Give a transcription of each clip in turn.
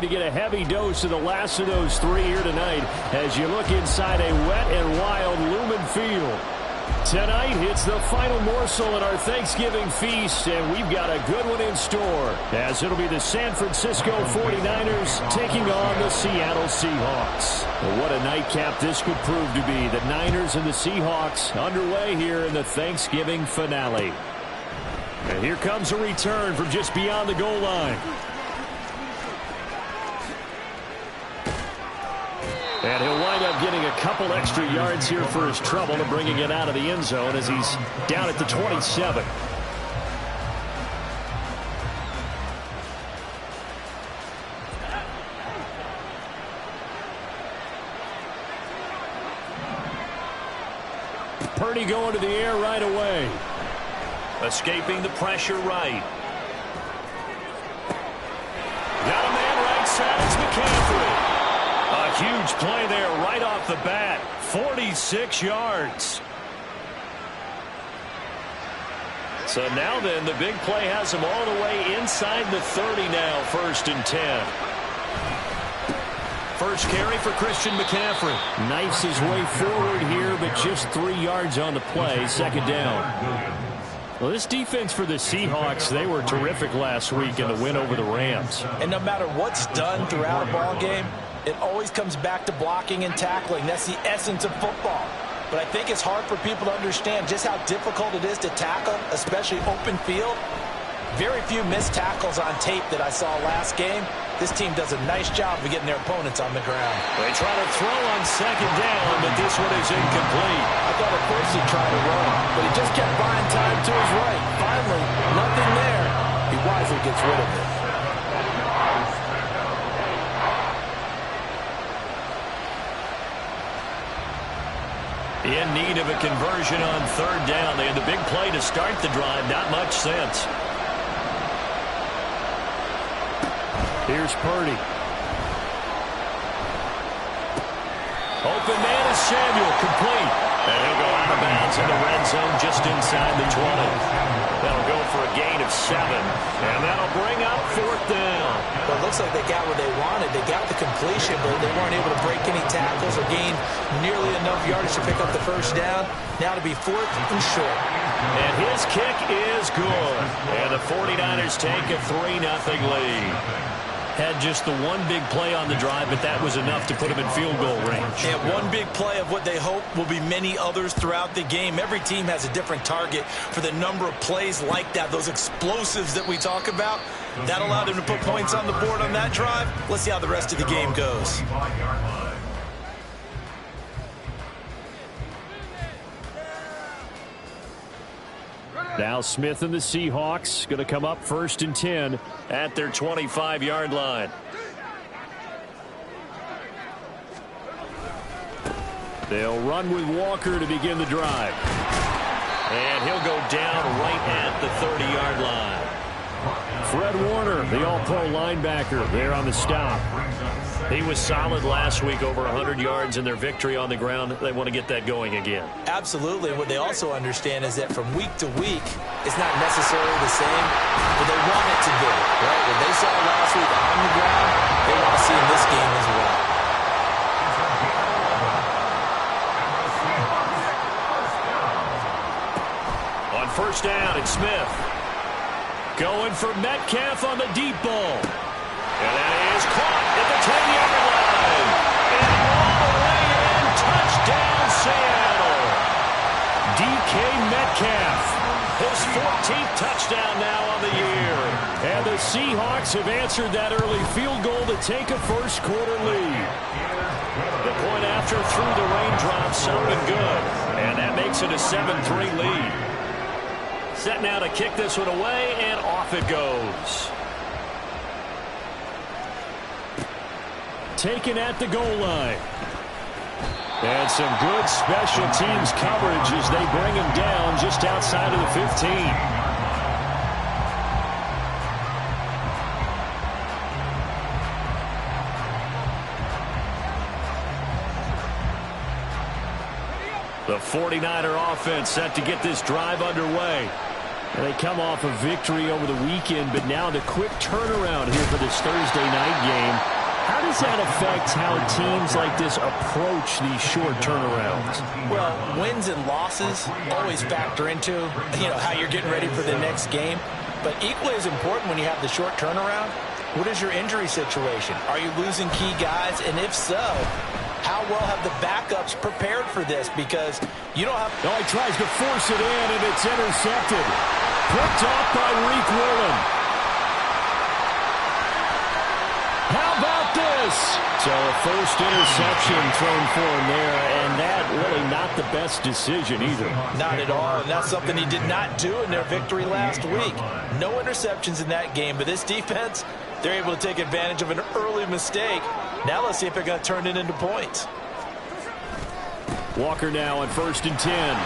To get a heavy dose of the last of those three here tonight as you look inside a wet and wild Lumen Field. Tonight, it's the final morsel in our Thanksgiving feast, and we've got a good one in store, as it'll be the San Francisco 49ers taking on the Seattle Seahawks. Well, what a nightcap this could prove to be. The Niners and the Seahawks underway here in the Thanksgiving finale. And here comes a return from just beyond the goal line. And he'll wind up getting a couple extra yards here for his trouble and bringing it out of the end zone as he's down at the 27. Purdy going to the air right away. Escaping the pressure right. Got a man right side. It's McCaffrey. A huge play there right off the bat. 46 yards. So now then, the big play has him all the way inside the 30 now, 1st and 10. First carry for Christian McCaffrey. Knifes his way forward here, but just 3 yards on the play, 2nd down. Well, this defense for the Seahawks, they were terrific last week in the win over the Rams. And no matter what's done throughout a ball game, it always comes back to blocking and tackling. That's the essence of football. But I think it's hard for people to understand just how difficult it is to tackle, especially open field. Very few missed tackles on tape that I saw last game. This team does a nice job of getting their opponents on the ground. They try to throw on 2nd down, but this one is incomplete. I thought at first he tried to run, but he just kept buying time to his right. Finally, nothing there. He wisely gets rid of it. In need of a conversion on 3rd down. They had the big play to start the drive. Not much sense. Here's Purdy. Open man is Samuel, complete. And he'll go out of bounds in the red zone just inside the 20. That'll go for a gain of 7. And that'll bring up 4th down. Well, it looks like they got what they wanted. They got the completion, but they weren't able to break any tackles or gain nearly enough yardage to pick up the 1st down. Now to be 4th and short. And his kick is good. And the 49ers take a 3-0 lead. Had just the one big play on the drive, but that was enough to put him in field goal range. And one big play of what they hope will be many others throughout the game. Every team has a different target for the number of plays like that, those explosives that we talk about. That allowed him to put points on the board on that drive. Let's see how the rest of the game goes. Now Smith and the Seahawks going to come up 1st and 10 at their 25-yard line. They'll run with Walker to begin the drive. And he'll go down right at the 30-yard line. Fred Warner, the all-pro linebacker, there on the stop. He was solid last week, over 100 yards in their victory on the ground. They want to get that going again. Absolutely. What they also understand is that from week to week, it's not necessarily the same, but they want it to be. Right? What they saw last week on the ground, they want to see in this game as well. On 1st down, it's Smith. Going for Metcalf on the deep ball. And that is caught at the 10-yard line. And all the way in, touchdown Seattle. DK Metcalf, his 14th touchdown now on the year. And the Seahawks have answered that early field goal to take a first-quarter lead. The point after through the raindrops sounded good. And that makes it a 7-3 lead. Set now to kick this one away, and off it goes. Taken at the goal line. And some good special teams coverage as they bring him down just outside of the 15. The 49er offense set to get this drive underway. And they come off a victory over the weekend, but now the quick turnaround here for this Thursday night game. How does that affect how teams like this approach these short turnarounds? Well, wins and losses always factor into, how you're getting ready for the next game. But equally as important when you have the short turnaround, what is your injury situation? Are you losing key guys? And if so, how well have the backups prepared for this? Because you don't have... Oh, he tries to force it in, and it's intercepted. Picked off by Reek Woolen. How about this? So a first interception thrown for him there, and that really not the best decision either. Not at all, and that's something he did not do in their victory last week. No interceptions in that game, but this defense, they're able to take advantage of an early mistake. Now let's see if they're going to turn it into points. Walker now on 1st and 10.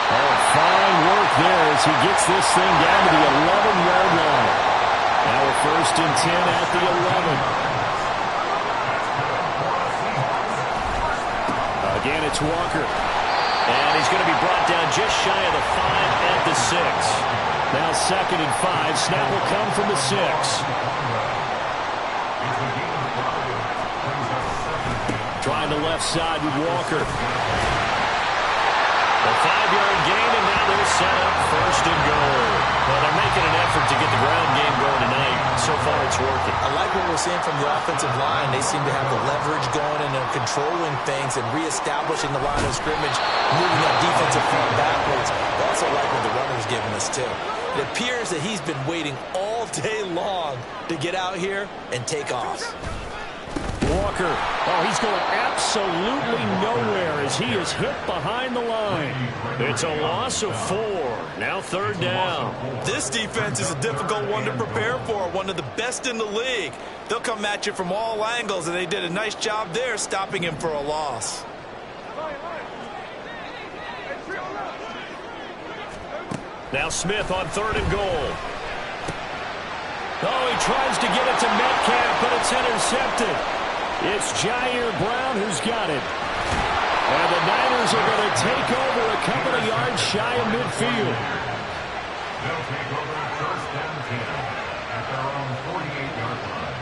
Oh, fine work there as he gets this thing down to the 11-yard line. Now a 1st and 10 at the 11. Again, it's Walker. And he's going to be brought down just shy of the 5 at the 6. Now 2nd and 5. Snap will come from the 6. Trying the left side with Walker. A 5-yard gain, and now they're set up 1st and goal. Well, they're making an effort to get the ground game going tonight. So far, it's working. I like what we're seeing from the offensive line. They seem to have the leverage going, and they're controlling things and reestablishing the line of scrimmage, moving that defensive front backwards. I also like what the runner's giving us, too. It appears that he's been waiting all day long to get out here and take off. Walker, oh, he's going absolutely nowhere as he is hit behind the line. It's a loss of 4. Now 3rd down. This defense is a difficult one to prepare for, one of the best in the league. They'll come at you from all angles, and they did a nice job there stopping him for a loss. Now Smith on 3rd and goal. Oh, he tries to get it to Metcalf, but it's intercepted. It's Jair Brown who's got it. And the Niners are going to take over a couple of yards shy of midfield. They'll take over 1st and 10 at their own 48-yard line.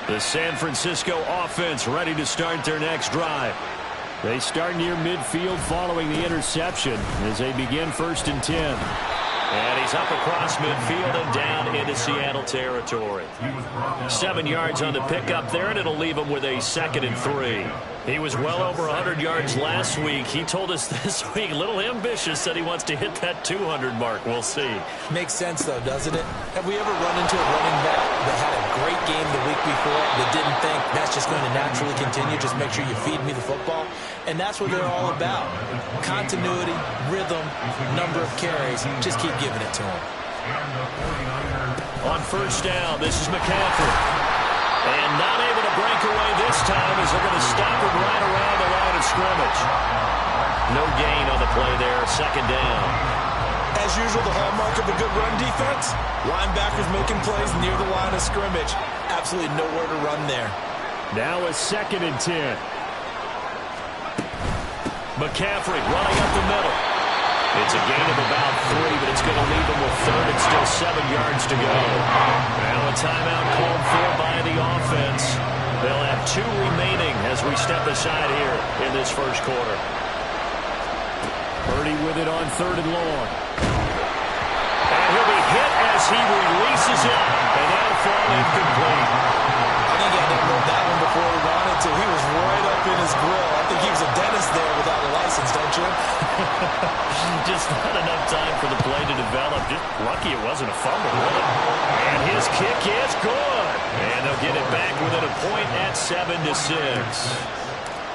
The San Francisco offense ready to start their next drive. They start near midfield following the interception as they begin 1st and 10. And he's up across midfield and down into Seattle territory. 7 yards on the pickup there, and it'll leave him with a 2nd and 3. He was well over 100 yards last week. He told us this week, a little ambitious, said he wants to hit that 200 mark. We'll see. Makes sense, though, doesn't it? Have we ever run into a running back that had a great game the week before that didn't think that's just going to naturally continue? Just make sure you feed me the football. And that's what they're all about. Continuity, rhythm, number of carries. Just keep giving it to him. On 1st down, this is McCaffrey. And not able to break away this time as they're going to stop him right around the line of scrimmage. No gain on the play there, 2nd down. As usual, the hallmark of a good run defense, linebackers making plays near the line of scrimmage. Absolutely nowhere to run there. Now a 2nd and 10. McCaffrey running up the middle. It's a gain of about 3, but it's going to leave him with 3rd and still 7 yards to go. Now a timeout called for by the offense. They'll have 2 remaining as we step aside here in this 1st quarter. Purdy with it on 3rd and long. And he'll be hit as he releases it, and that'll fall incomplete. I think I downloaded that one before he wanted to. He was right up in his grill. I think he was a dentist there without a license, don't you? Just not enough time for the play to develop. Just lucky it wasn't a fumble. And his kick is good. And they'll get it back within a point at 7-6.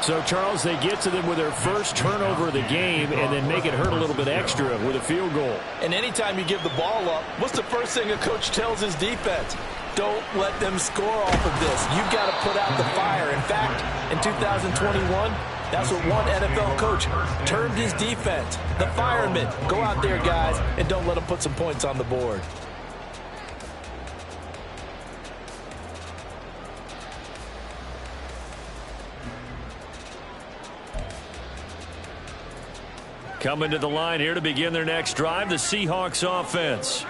So, Charles, they get to them with their first turnover of the game and then make it hurt a little bit extra with a field goal. And anytime you give the ball up, what's the first thing a coach tells his defense? Don't let them score off of this. You've got to put out the fire. In fact, in 2021, that's what one NFL coach termed his defense. The firemen. Go out there, guys, and don't let them put some points on the board. Coming to the line here to begin their next drive, the Seahawks offense.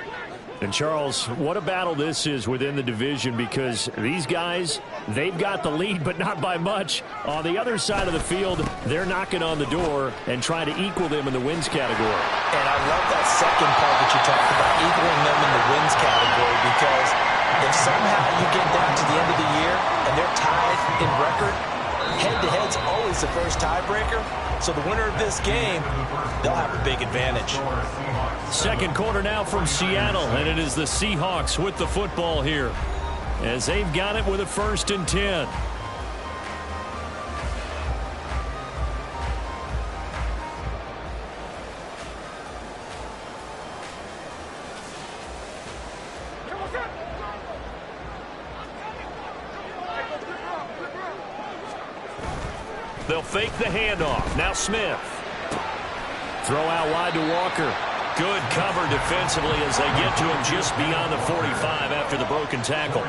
And, Charles, what a battle this is within the division, because these guys, they've got the lead, but not by much. On the other side of the field, they're knocking on the door and trying to equal them in the wins category. And I love that second part that you talked about, equaling them in the wins category, because if somehow you get down to the end of the year and they're tied in record, head-to-head's always the first tiebreaker. So the winner of this game, they'll have a big advantage. Second quarter now from Seattle, and it is the Seahawks with the football here, as they've got it with a 1st and 10. They'll fake the handoff. Now Smith. Throw out wide to Walker. Good cover defensively as they get to him just beyond the 45 after the broken tackle.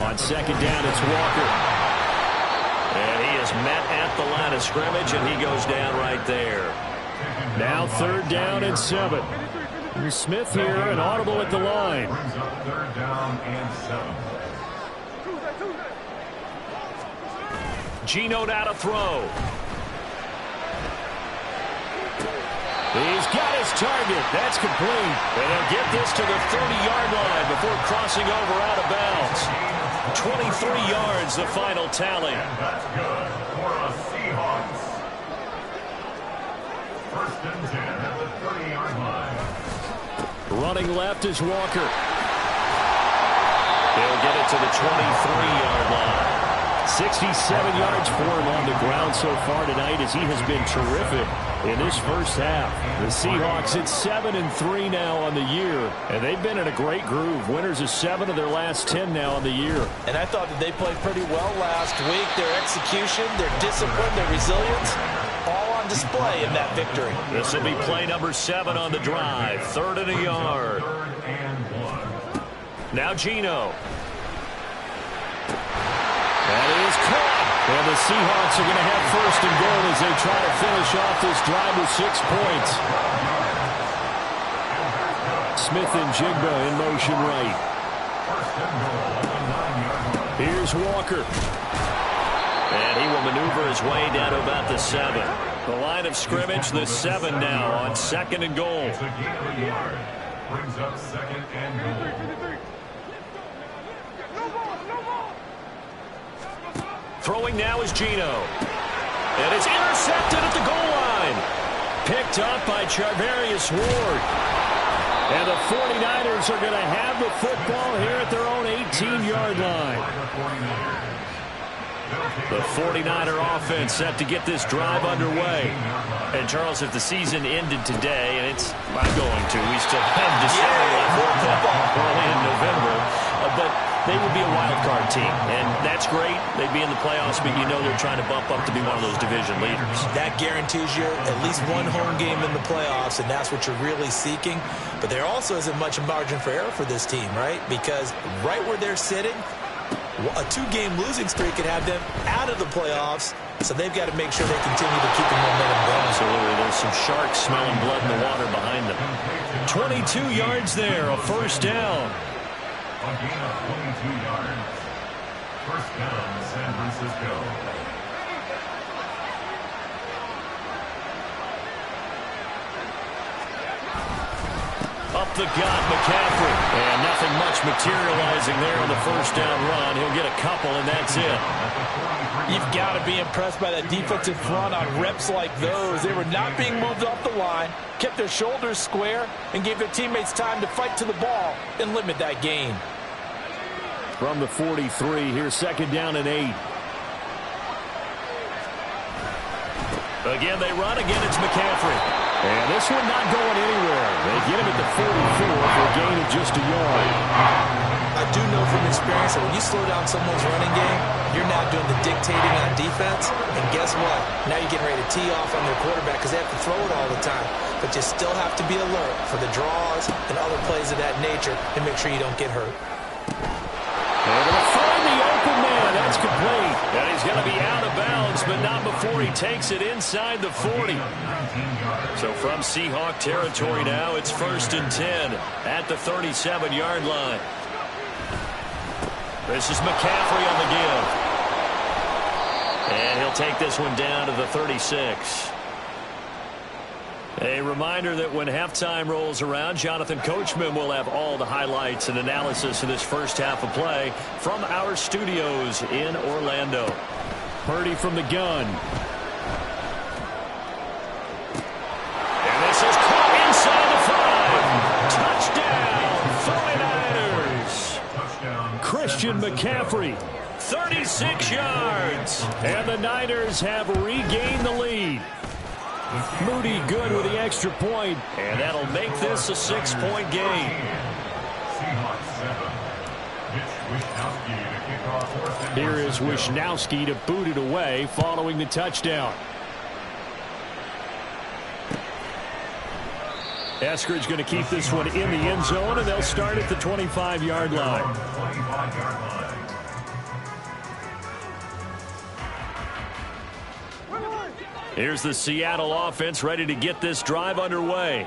On 2nd down, it's Walker. And he is met at the line of scrimmage, and he goes down right there. Now 3rd down and 7. Smith here, an audible at the line. 3rd down and 7. Geno now to throw. He's got his target. That's complete. And he'll get this to the 30-yard line before crossing over out of bounds. 23 yards, the final tally. And that's good for a Seahawks. 1st and 10 at the 30-yard line. Running left is Walker. He'll get it to the 23-yard line. 67 yards for him on the ground so far tonight, as he has been terrific in this first half. The Seahawks at 7-3 now on the year, and they've been in a great groove. Winners of 7 of their last 10 now on the year. And I thought that they played pretty well last week. Their execution, their discipline, their resilience, all on display in that victory. This will be play number 7 on the drive. 3rd and a yard. 3rd and 1. Now Geno. That is caught. And the Seahawks are going to have 1st and goal as they try to finish off this drive with 6 points. Smith and Jigba in motion right. Here's Walker. And he will maneuver his way down to about the 7. The line of scrimmage, the 7 now on 2nd and goal. It's a gain of a yard. Brings up 2nd and goal. Throwing now is Geno. And it's intercepted at the goal line. Picked up by Charvarius Ward. And the 49ers are going to have the football here at their own 18-yard line. The 49er offense set to get this drive underway. And, Charles, if the season ended today, and it's not going to, we still have December left early in November, but they would be a wild card team, and that's great. They'd be in the playoffs, but you know they're trying to bump up to be one of those division leaders. That guarantees you at least one home game in the playoffs, and that's what you're really seeking. But there also isn't much margin for error for this team, right? Because right where they're sitting, a 2-game losing streak could have them out of the playoffs, so they've got to make sure they continue to keep the momentum going. Absolutely. There's some sharks smelling blood in the water behind them. 22 yards there, a 1st down. A gain of 22 yards. 1st down, San Francisco. Up the gut, McCaffrey. And nothing much materializing there on the 1st down run. He'll get a couple, and that's it. You've got to be impressed by that defensive front on reps like those. They were not being moved off the line, kept their shoulders square, and gave their teammates time to fight to the ball and limit that gain. From the 43, here's 2nd down and 8. Again, they run. Again, it's McCaffrey. And this one not going anywhere. They get him at the 44 for a gain of just a yard. I do know from experience that when you slow down someone's running game, you're now doing the dictating on defense. And guess what? Now you're getting ready to tee off on their quarterback because they have to throw it all the time. But you still have to be alert for the draws and other plays of that nature and make sure you don't get hurt. They're going to find the open man. That's complete. And he's going to be out of bounds, but not before he takes it inside the 40. So from Seahawk territory now, it's 1st and 10 at the 37-yard line. This is McCaffrey on the give. And he'll take this one down to the 36. A reminder that when halftime rolls around, Jonathan Coachman will have all the highlights and analysis of this first half of play from our studios in Orlando. Purdy from the gun. And this is caught inside the 5. Touchdown, 49ers. Christian McCaffrey, 36 yards. And the Niners have regained the lead. Moody good with the extra point, and that'll make this a 6-point game. Here is Wishnowski to boot it away following the touchdown. Eskridge going to keep this one in the end zone, and they'll start at the 25-yard line. Here's the Seattle offense ready to get this drive underway.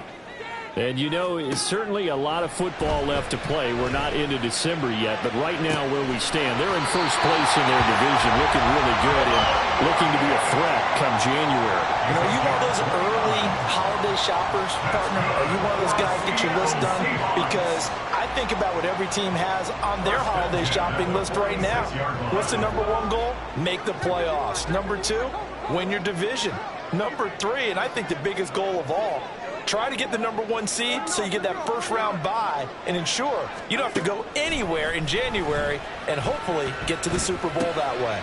And you know, it's certainly a lot of football left to play. We're not into December yet, but right now where we stand, they're in first place in their division, looking really good and looking to be a threat come January. You know, are you one of those early holiday shoppers, partner? Are you one of those guys get your list done? Because I think about what every team has on their holiday shopping list right now. What's the #1 goal? Make the playoffs. #2, win your division. #3, and I think the biggest goal of all, try to get the #1 seed so you get that first-round bye and ensure you don't have to go anywhere in January and hopefully get to the Super Bowl that way.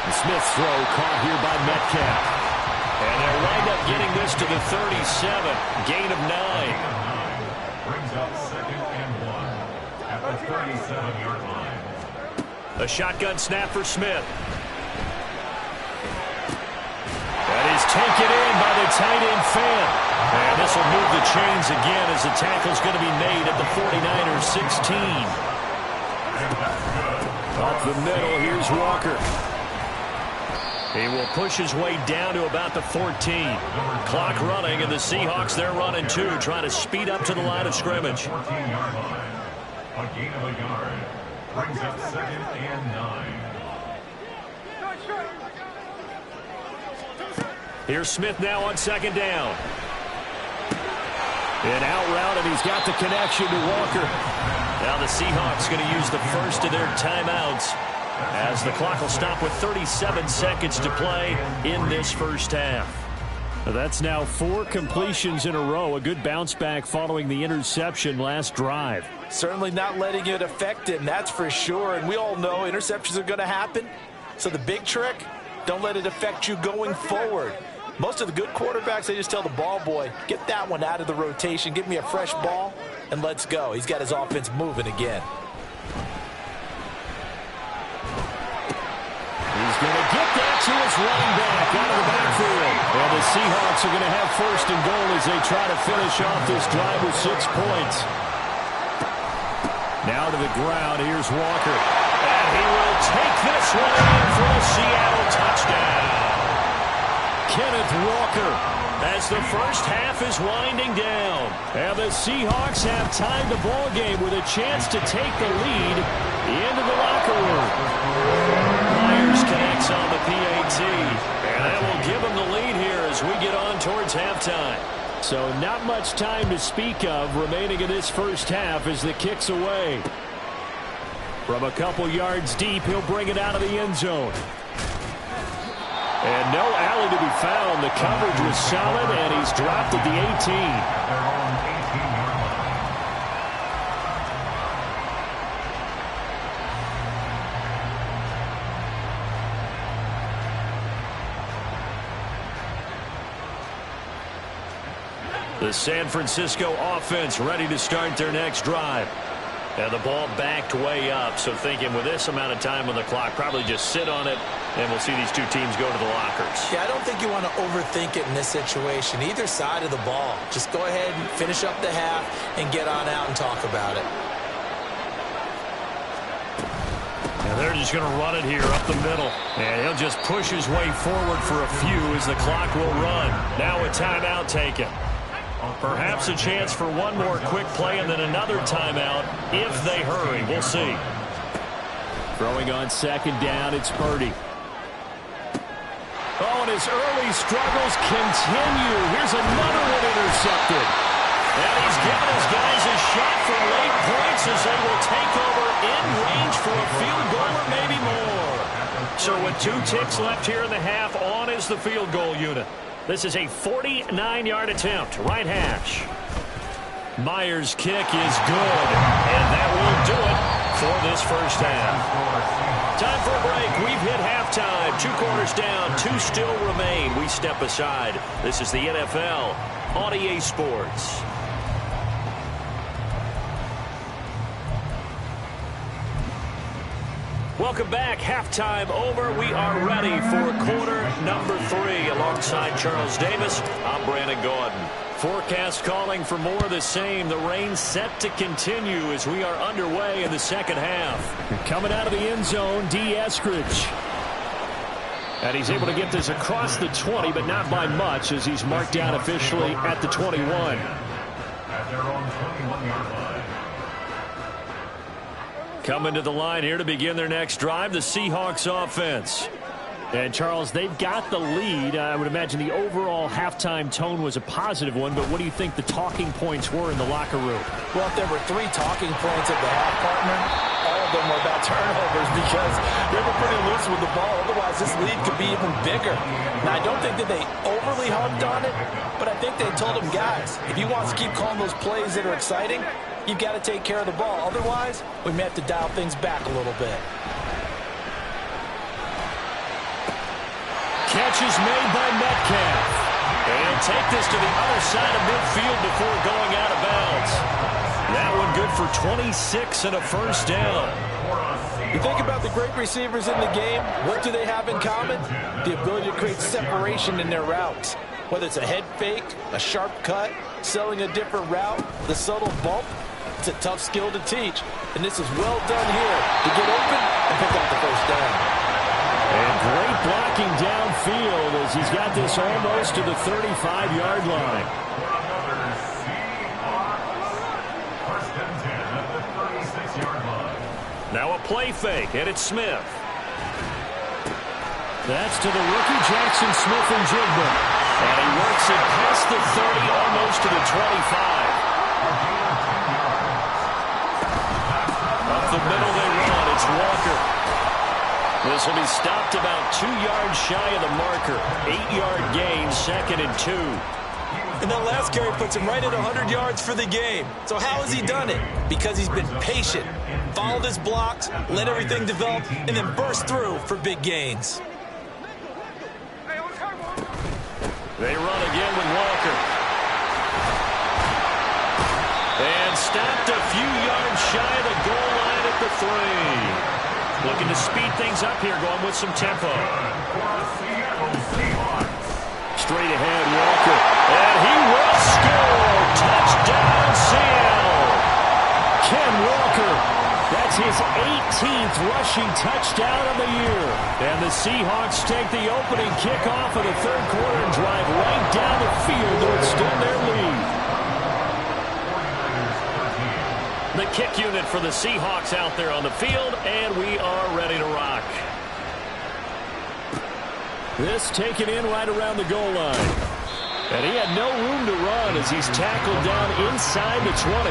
The Smith throw caught here by Metcalf. And they'll wind up getting this to the 37. Gain of 9. Brings up 2nd and 1 at the 37-yard line. A shotgun snap for Smith. That is taken in by the tight end Fan. And this will move the chains again as the tackle's going to be made at the 49ers 16. Up the middle, here's Walker. He will push his way down to about the 14. Clock running, and the Seahawks, they're running too, trying to speed up to the line of scrimmage. 14-yard line. A gain of a yard. Brings up 2nd and 9. Here's Smith now on 2nd down. An out route, and he's got the connection to Walker. Now the Seahawks going to use the first of their timeouts as the clock will stop with 37 seconds to play in this first half. That's now 4 completions in a row. A good bounce back following the interception last drive. Certainly not letting it affect him, that's for sure. And we all know interceptions are going to happen. So the big trick, don't let it affect you going forward. Most of the good quarterbacks, they just tell the ball boy, get that one out of the rotation, give me a fresh ball, and let's go. He's got his offense moving again. He's going to get that to his running back out of the backfield. And the Seahawks are going to have 1st and goal as they try to finish off this drive with 6 points. Now to the ground, here's Walker. And he will take this one in for a Seattle touchdown. Kenneth Walker as the first half is winding down. And the Seahawks have tied the ball game with a chance to take the lead into the locker room. Myers connects on the PAT, and that will give him the lead here as we get on towards halftime. So not much time to speak of remaining in this first half as the kick's away. From a couple yards deep, he'll bring it out of the end zone. And no alley to be found. The coverage was solid, and he's dropped at the 18. The San Francisco offense ready to start their next drive. And the ball backed way up, so thinking with this amount of time on the clock, probably just sit on it, and we'll see these two teams go to the lockers. Yeah, I don't think you want to overthink it in this situation. Either side of the ball. Just go ahead and finish up the half and get on out and talk about it. And they're just going to run it here up the middle. And he'll just push his way forward for a few as the clock will run. Now a timeout taken. Perhaps a chance for one more quick play and then another timeout if they hurry. We'll see. Throwing on second down, it's Purdy. Oh, and his early struggles continue. Here's another one intercepted. And he's given his guys a shot for late points as they will take over in range for a field goal or maybe more. So with 2 ticks left here in the half, on is the field goal unit. This is a 49-yard attempt, right hash. Myers' kick is good, and that will do it for this first half. Time for a break. We've hit halftime. 2 quarters down, 2 still remain. We step aside. This is the NFL on EA Sports. Welcome back. Halftime over. We are ready for quarter number 3. Alongside Charles Davis, I'm Brandon Gordon. Forecast calling for more of the same. The rain set to continue as we are underway in the second half. Coming out of the end zone, D. Eskridge. And he's able to get this across the 20, but not by much as he's marked down officially at the 21. At their own 21-yard line. Coming to the line here to begin their next drive, the Seahawks offense. And, Charles, they've got the lead. I would imagine the overall halftime tone was a positive one, but what do you think the talking points were in the locker room? Well, if there were 3 talking points at the half, partner, all of them were about turnovers because they were pretty loose with the ball. Otherwise, this lead could be even bigger. Now, I don't think that they overly harped on it, but I think they told them, guys, if you want to keep calling those plays that are exciting, you've got to take care of the ball. Otherwise, we may have to dial things back a little bit. Catch is made by Metcalf. And he'll take this to the other side of midfield before going out of bounds. That one good for 26 and a first down. You think about the great receivers in the game, what do they have in common? The ability to create separation in their routes. Whether it's a head fake, a sharp cut, selling a different route, the subtle bump, it's a tough skill to teach. And this is well done here to get open and pick up the first down. And great blocking downfield as he's got this almost to the 35-yard line. Now a play fake, and it's Smith. That's to the rookie Jackson Smith-Njigba. And he works it past the 30, almost to the 25. Up the middle they run. It's Walker. This will be stopped about 2 yards shy of the marker. 8-yard gain, 2nd and 2. And that last carry puts him right at 100 yards for the game. So how has he done it? Because he's been patient, followed his blocks, let everything develop, and then burst through for big gains. They run again with Walker. And stopped a few yards shy of the goal line at the 3. Looking to speed things up here, going with some tempo. Straight ahead, Walker. And he will score. Touchdown, Seattle. Ken Walker. That's his 18th rushing touchdown of the year. And the Seahawks take the opening kickoff of the 3rd quarter and drive right down the field to extend their lead. The kick unit for the Seahawks out there on the field, and we are ready to rock. This taken in right around the goal line. And he had no room to run as he's tackled down inside the 20.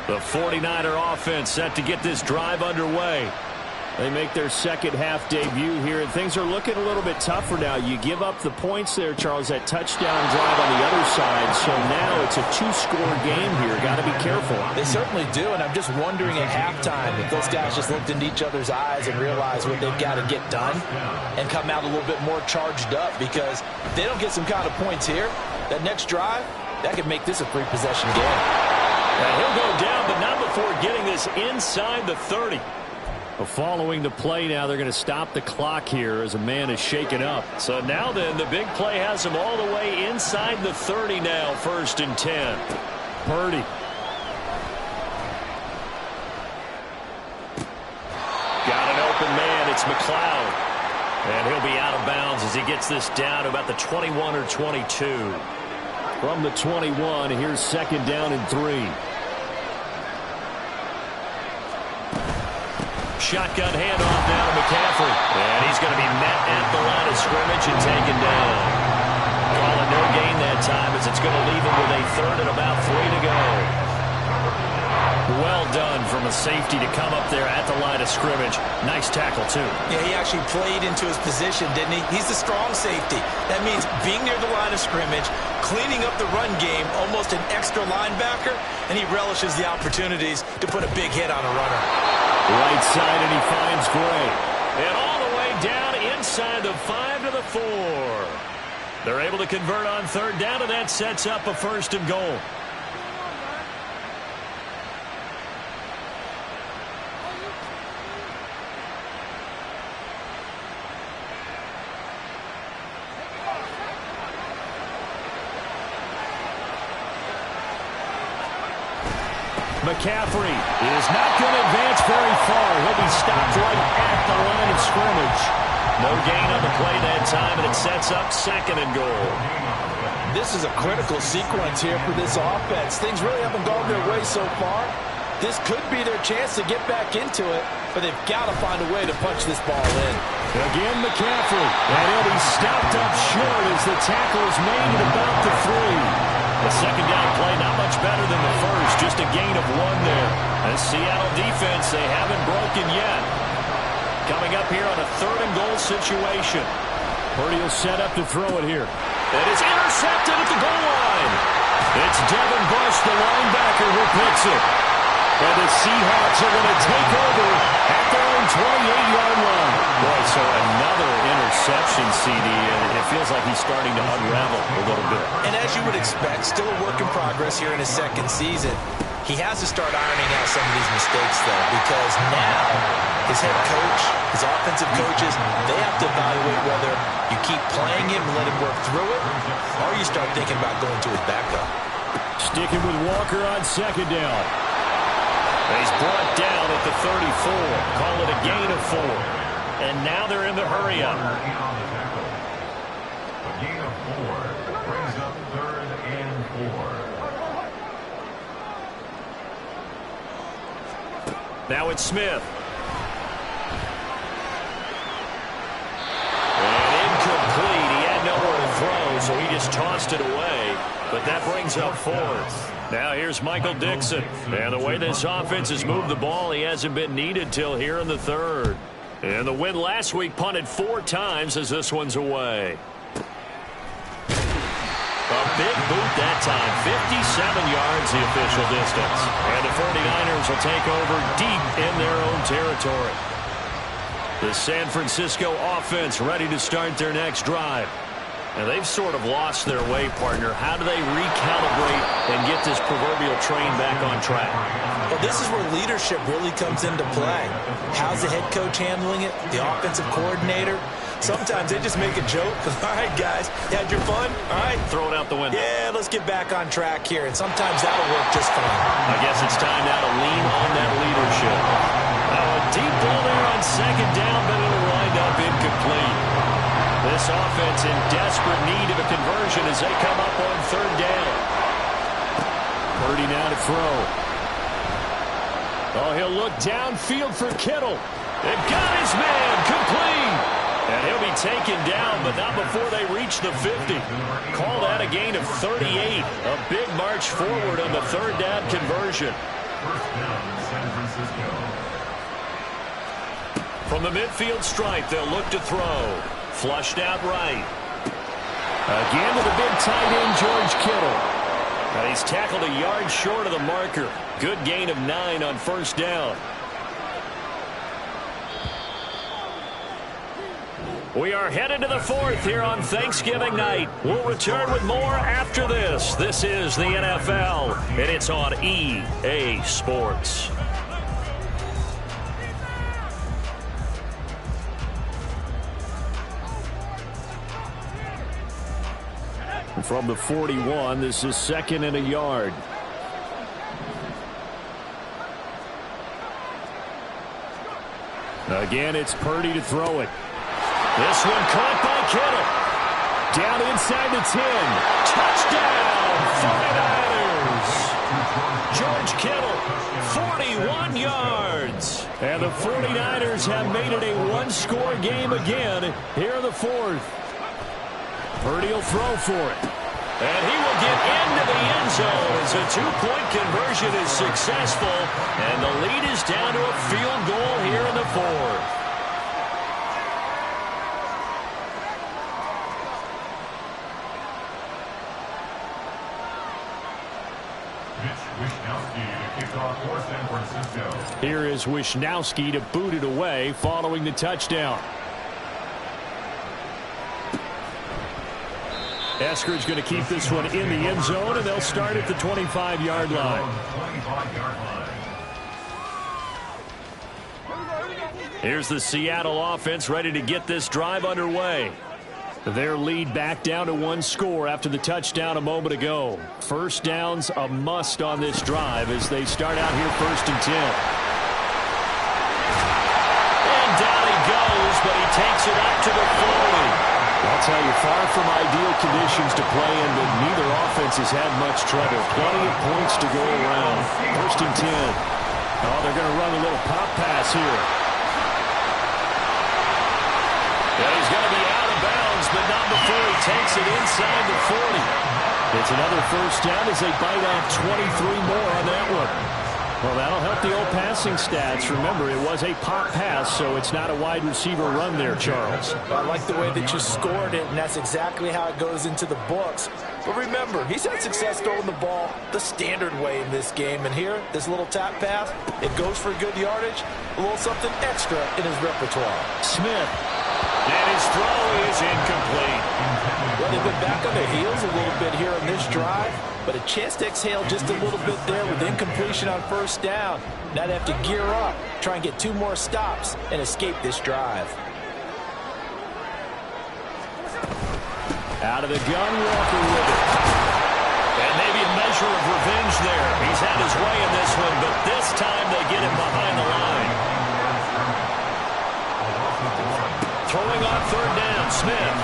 The 49er offense set to get this drive underway. They make their second half debut here, and things are looking a little bit tougher now. You give up the points there, Charles, that touchdown drive on the other side. So now it's a 2-score game here. Got to be careful. They certainly do, and I'm just wondering at halftime if those guys just looked into each other's eyes and realized what they've got to get done and come out a little bit more charged up, because if they don't get some kind of points here, that next drive, that could make this a 3-possession game. And he'll go down, but not before getting this inside the 30. Well, following the play now, they're going to stop the clock here as a man is shaken up. So now then, the big play has him all the way inside the 30 now, 1st and 10. Purdy. Got an open man. It's McLeod. And he'll be out of bounds as he gets this down to about the 21 or 22. From the 21, here's second down and 3. Shotgun handoff now to McCaffrey. And he's going to be met at the line of scrimmage and taken down. Call it no gain that time as it's going to leave him with a third and about 3 to go. Well done from a safety to come up there at the line of scrimmage. Nice tackle, too. Yeah, he actually played into his position, didn't he? He's the strong safety. That means being near the line of scrimmage, cleaning up the run game, almost an extra linebacker, and he relishes the opportunities to put a big hit on a runner. Right side, and he finds Gray. And all the way down inside the 5 to the 4. They're able to convert on third down, and that sets up a first and goal. McCaffrey is not going to advance very far. He'll be stopped right at the line of scrimmage. No gain on the play that time, and it sets up second and goal. This is a critical sequence here for this offense. Things really haven't gone their way so far. This could be their chance to get back into it, but they've got to find a way to punch this ball in. Again, McCaffrey, and he'll be stopped up short as the tackle is made at about the 3. The second down play, not much better than the first, just a gain of 1 there. The Seattle defense, they haven't broken yet. Coming up here on a third and goal situation. Purdy will set up to throw it here. It is intercepted at the goal line. It's Devin Bush, the linebacker, who picks it. And the Seahawks are going to take over at their own 28-yard line. Boy, so another interception, CD, and it feels like he's starting to unravel a little bit. And as you would expect, still a work in progress here in his second season. He has to start ironing out some of these mistakes, though, because now his head coach, his offensive coaches, they have to evaluate whether you keep playing him and let him work through it, or you start thinking about going to his backup. Sticking with Walker on second down. He's brought down at the 34. Call it a gain of 4. And now they're in the hurry-up. A gain of 4 brings up third and 4. Now it's Smith. And incomplete. He had nowhere to throw, so he just tossed it away. But that brings up 4th. Now here's Michael Dixon. And the way this offense has moved the ball, he hasn't been needed till here in the third. And the win last week punted 4 times as this one's away. A big boot that time. 57 yards the official distance. And the 49ers will take over deep in their own territory. The San Francisco offense ready to start their next drive. And they've sort of lost their way, partner. How do they recalibrate and get this proverbial train back on track? Well, this is where leadership really comes into play. How's the head coach handling it? The offensive coordinator? Sometimes they just make a joke. All right, guys, you had your fun? All right. Throw it out the window. Yeah, let's get back on track here. And sometimes that'll work just fine. I guess it's time now to lean on that leadership. A deep ball there on second down, but it'll wind up incomplete. This offense in desperate need of a conversion as they come up on third down. Purdy now to throw. Oh, he'll look downfield for Kittle. They've got his man complete. And he'll be taken down, but not before they reach the 50. Call that a gain of 38. A big march forward on the third down conversion. First down, San Francisco. From the midfield stripe, they'll look to throw. Flushed out right. Again to the big tight end, George Kittle. And he's tackled a yard short of the marker. Good gain of 9 on first down. We are headed to the 4th here on Thanksgiving night. We'll return with more after this. This is the NFL, and it's on EA Sports. From the 41, this is second and a yard. Again, it's Purdy to throw it. This one caught by Kittle. Down inside the 10. Touchdown, 49ers. George Kittle, 41 yards. And the 49ers have made it a one-score game again here in the fourth. Purdy will throw for it. And he will get into the end zone as a two-point conversion is successful. And the lead is down to a field goal here in the fourth. Here is Wishnowski to boot it away following the touchdown. Esker's going to keep this one in the end zone, and they'll start at the 25-yard line. Here's the Seattle offense ready to get this drive underway. Their lead back down to one score after the touchdown a moment ago. First down's a must on this drive as they start out here 1st and 10. And down he goes, but he takes it up to the 40. I'll tell you, far from ideal conditions to play in, but neither offense has had much trouble. Plenty of points to go around. 1st and 10. Oh, they're going to run a little pop pass here. And he's going to be out of bounds, but not before he takes it inside the 40. It's another first down as they bite off 23 more on that one. Well, that'll help the old passing stats. Remember, it was a pop pass, so it's not a wide receiver run there, Charles. I like the way that you scored it, and that's exactly how it goes into the books. But remember, he's had success throwing the ball the standard way in this game. And here, this little tap pass, it goes for good yardage, a little something extra in his repertoire. Smith. And his throw is incomplete. Well, they've been back on their heels a little bit here on this drive, but a chance to exhale just a little bit there with incompletion on first down. Now they have to gear up, try and get 2 more stops, and escape this drive. Out of the gun, Walker with it. And maybe a measure of revenge there. He's had his way in this one, but this time they get him behind the line. Throwing on 3rd down, Smith.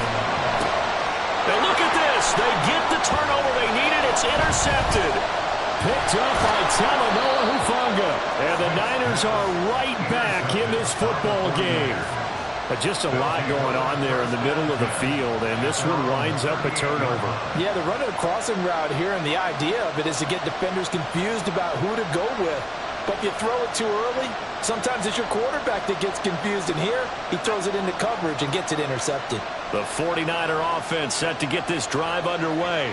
And look at this. They get the turnover they needed. It's intercepted. Picked up by Talanoa Hufanga. And the Niners are right back in this football game. But just a lot going on there in the middle of the field, and this one winds up a turnover. Yeah, they're running a crossing route here, and the idea of it is to get defenders confused about who to go with. But if you throw it too early, sometimes it's your quarterback that gets confused, and here he throws it into coverage and gets it intercepted. The 49er offense set to get this drive underway.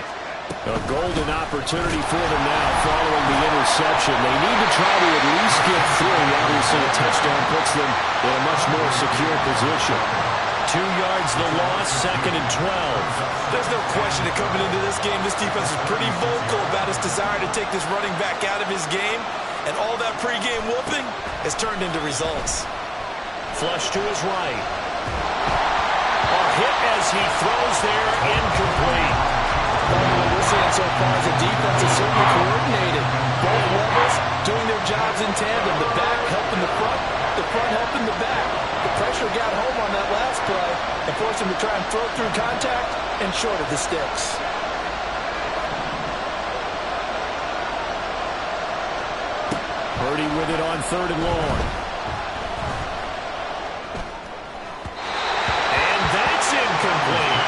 A golden opportunity for them now following the interception. They need to try to at least get through. Obviously, a touchdown puts them in a much more secure position. 2 yards the loss, 2nd and 12. There's no question that coming into this game, this defense is pretty vocal about its desire to take this running back out of his game. And all that pregame whooping has turned into results. Flush to his right. A hit as he throws there, incomplete. What we're seeing so far is the defense is certainly coordinated. Both levels doing their jobs in tandem. The back helping the front helping the back. The pressure got home on that last play and forced him to try and throw through contact and short of the sticks. Purdy with it on 3rd and long. And that's incomplete.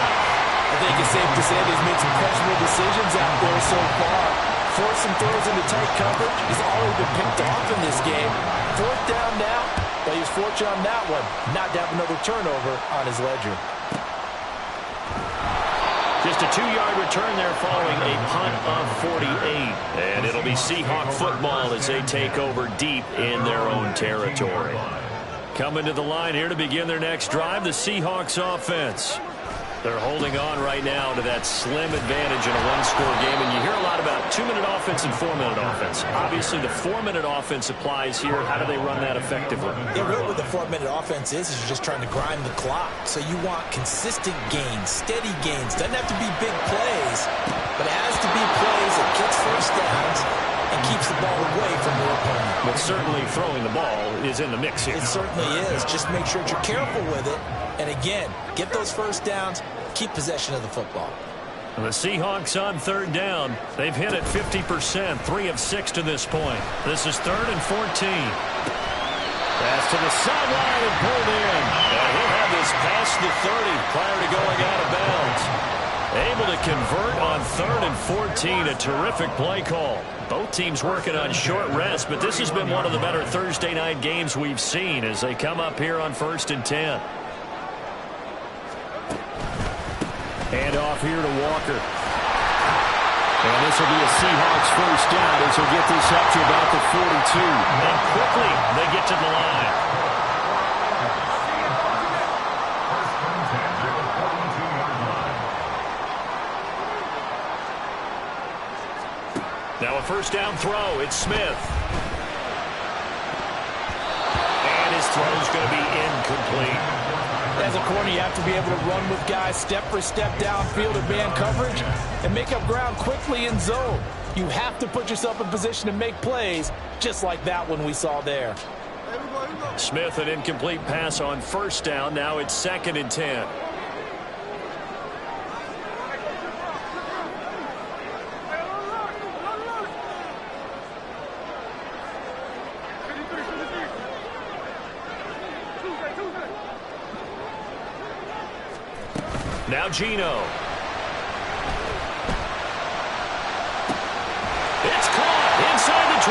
I think it's safe to say that he's made some questionable decisions out there so far. Forcing throws into tight coverage. He's already been picked off in this game. 4th down now, but he was fortunate on that one not to have another turnover on his ledger. Just a 2-yard return there following a punt of 48. And it'll be Seahawk football as they take over deep in their own territory. Coming to the line here to begin their next drive, the Seahawks offense. They're holding on right now to that slim advantage in a one-score game. And you hear a lot about 2-minute offense and 4-minute offense. Obviously, the 4-minute offense applies here. How do they run that effectively? Yeah, really what the 4-minute offense is you're just trying to grind the clock. So you want consistent gains, steady gains. Doesn't have to be big plays, but it has to be plays that gets first downs and keeps the ball away from your opponent. But certainly throwing the ball is in the mix here. It certainly is. Just make sure that you're careful with it. And again, get those first downs, keep possession of the football. The Seahawks on third down. They've hit it 50%, 3 of 6 to this point. This is 3rd and 14. Pass to the sideline and pulled in. And he'll have this past the 30 prior to going out of bounds. Able to convert on 3rd and 14. A terrific play call. Both teams working on short rest, but this has been one of the better Thursday night games we've seen as they come up here on 1st and 10. Hand off here to Walker. And this will be a Seahawks first down as he'll get this up to about the 42. And quickly they get to the line. Now a first down throw. It's Smith. And his throw's going to be incomplete. As a corner, you have to be able to run with guys step for step downfield in man coverage and make up ground quickly in zone. You have to put yourself in position to make plays, just like that one we saw there. Smith, an incomplete pass on first down. Now it's 2nd and 10. Now Geno. It's caught inside the 25.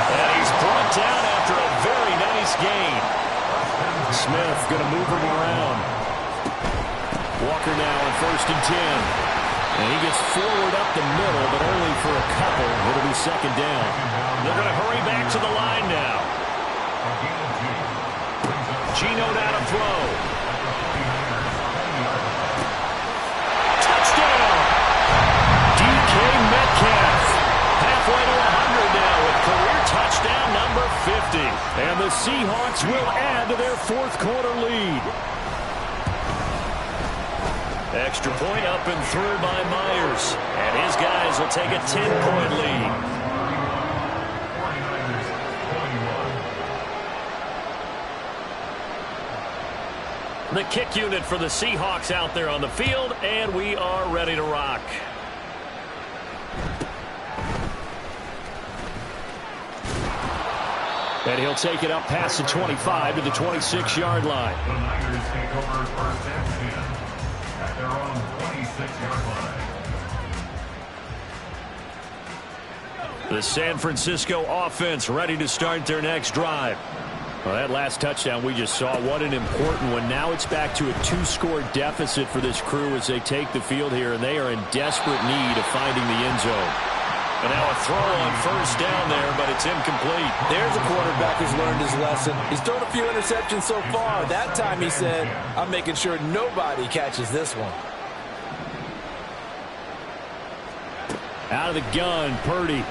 And he's brought down after a very nice gain. Smith going to move him around. Walker now on 1st and 10. And he gets forward up the middle, but only for a couple. It'll be 2nd down. They're going to hurry back to the line now. Geno now to throw. Metcalf halfway to 100 now with career touchdown number 50. And the Seahawks will add to their 4th quarter lead. Extra point up and through by Myers. And his guys will take a 10-point lead. The kick unit for the Seahawks out there on the field, and we are ready to rock. And he'll take it up past the 25 to the 26-yard line. The Niners take over 1st and 10 at their own 26-yard line. The San Francisco offense ready to start their next drive. Well, that last touchdown we just saw, what an important one. Now it's back to a 2-score deficit for this crew as they take the field here, and they are in desperate need of finding the end zone. And now a throw on first down there, but it's incomplete. There's a quarterback who's learned his lesson. He's thrown a few interceptions so far. That time he said, I'm making sure nobody catches this one. Out of the gun, Purdy.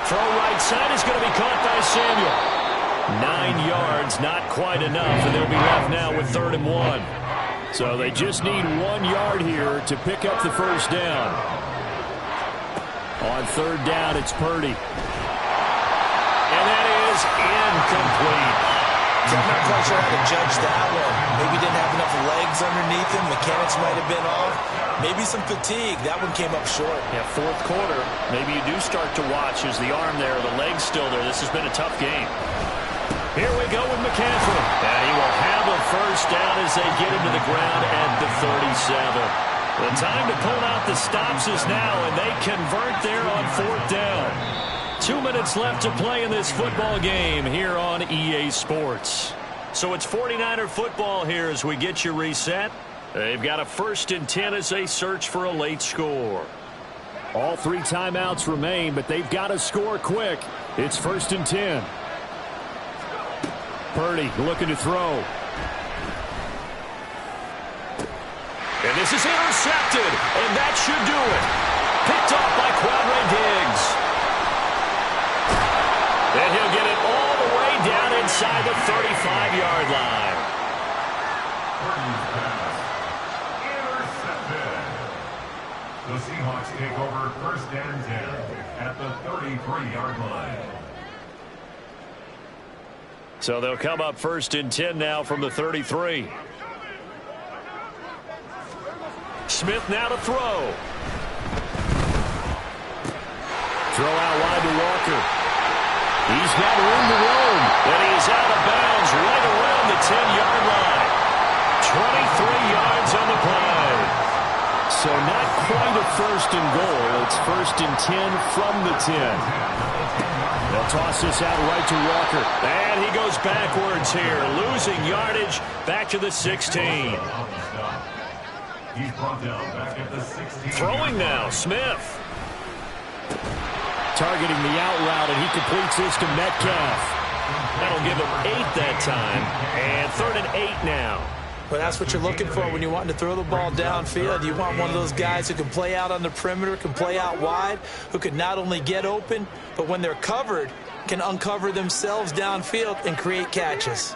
Throw right side is going to be caught by Samuel. 9 yards, not quite enough, and they'll be left now with 3rd and 1. So they just need 1 yard here to pick up the first down. On 3rd down, it's Purdy. And that is incomplete. So I'm not quite sure how to judge that one. Maybe didn't have enough legs underneath him. Mechanics might have been off. Maybe some fatigue. That one came up short. Yeah, 4th quarter. Maybe you do start to watch as the arm there, the leg's still there. This has been a tough game. Here we go with McCaffrey. And he will have a first down as they get him to the ground at the 37. The time to pull out the stops is now, and they convert there on 4th down. 2 minutes left to play in this football game here on EA Sports. So it's 49er football here as we get you reset. They've got a 1st and 10 as they search for a late score. All 3 timeouts remain, but they've got to score quick. It's 1st and 10. Purdy looking to throw. And this is intercepted, and that should do it. Picked off by Quadre Diggs. And he'll get it all the way down inside the 35-yard line. The Seahawks take over 1st and 10 at the 33-yard line. So they'll come up 1st and 10 now from the 33. Smith now to throw. Throw out wide to Walker. He's got room to roam. And he's out of bounds right around the 10-yard line. 23 yards on the play. So not quite a 1st and goal. It's 1st and 10 from the 10. They'll toss this out right to Walker. And he goes backwards here, losing yardage back to the 16. He's brought down back at the 16. Throwing now, Smith. Targeting the out route, and he completes this to Metcalf. That'll give him 8 that time. And 3rd and 8 now. Well, that's what you're looking for when you want to throw the ball downfield. You want one of those guys who can play out on the perimeter, can play out wide, who can not only get open, but when they're covered, can uncover themselves downfield and create catches.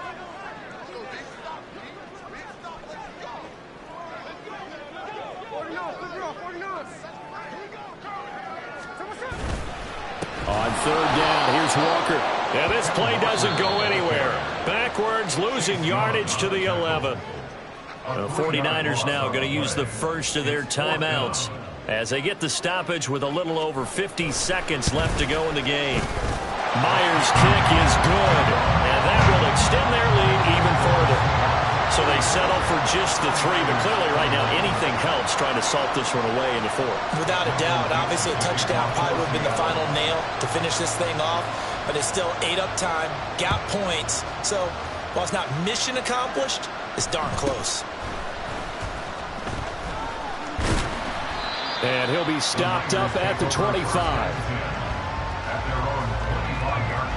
On 3rd down, here's Walker. And this play doesn't go anywhere. Backwards, losing yardage to the 11. The 49ers now going to use the first of their timeouts as they get the stoppage with a little over 50 seconds left to go in the game. Myers' kick is good, and that will extend their lead even further. So they settle for just the 3, but clearly right now anything helps trying to salt this one away in the 4th. Without a doubt, obviously a touchdown probably would have been the final nail to finish this thing off, but it's still 8 up time, got points. So while it's not mission accomplished, it's darn close. And he'll be stopped up at the 25. At their own 25-yard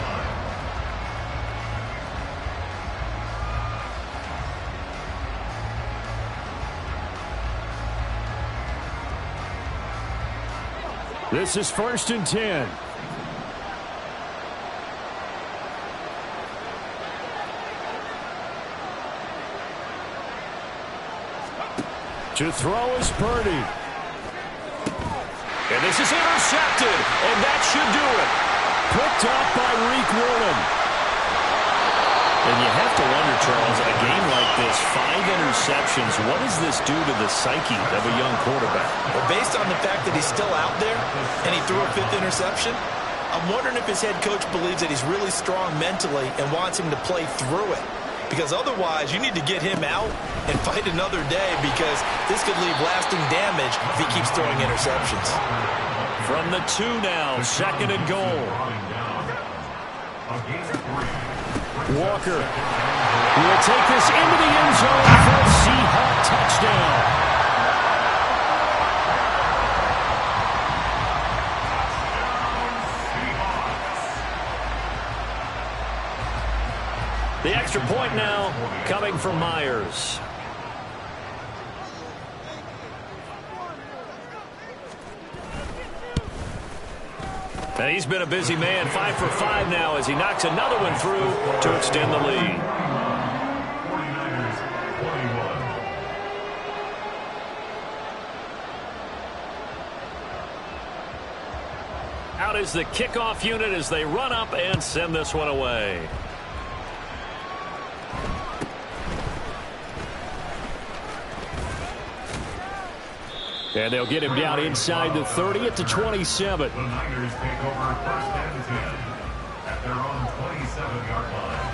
line. This is 1st and 10. To throw is Purdy. And this is intercepted, and that should do it. Picked up by Reek Woolen. And you have to wonder, Charles, in a game like this, 5 interceptions, what does this do to the psyche of a young quarterback? Well, based on the fact that he's still out there and he threw a 5th interception, I'm wondering if his head coach believes that he's really strong mentally and wants him to play through it. Because otherwise, you need to get him out and fight another day, because this could leave lasting damage if he keeps throwing interceptions. From the 2 now, 2nd and goal. Walker will take this into the end zone for a Seahawk touchdown. The extra point now coming from Myers. And he's been a busy man, 5 for 5 now as he knocks another one through to extend the lead. 49ers 21. Out is the kickoff unit as they run up and send this one away. And they'll get him down inside the 30 at the 27. The Niners take over 1st and 10 at their own 27-yard line.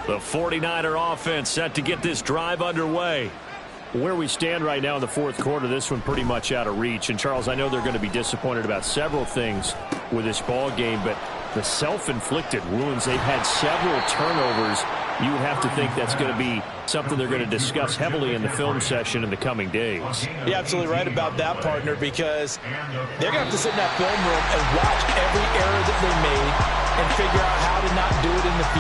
The 49er offense set to get this drive underway. Where we stand right now in the 4th quarter, this one pretty much out of reach. And, Charles, I know they're going to be disappointed about several things with this ball game, but the self-inflicted wounds, they've had several turnovers. You would have to think that's going to be something they're going to discuss heavily in the film session in the coming days. You're absolutely right about that, partner, because they're going to have to sit in that film room and watch every error that they made and figure out how to not do it in the future.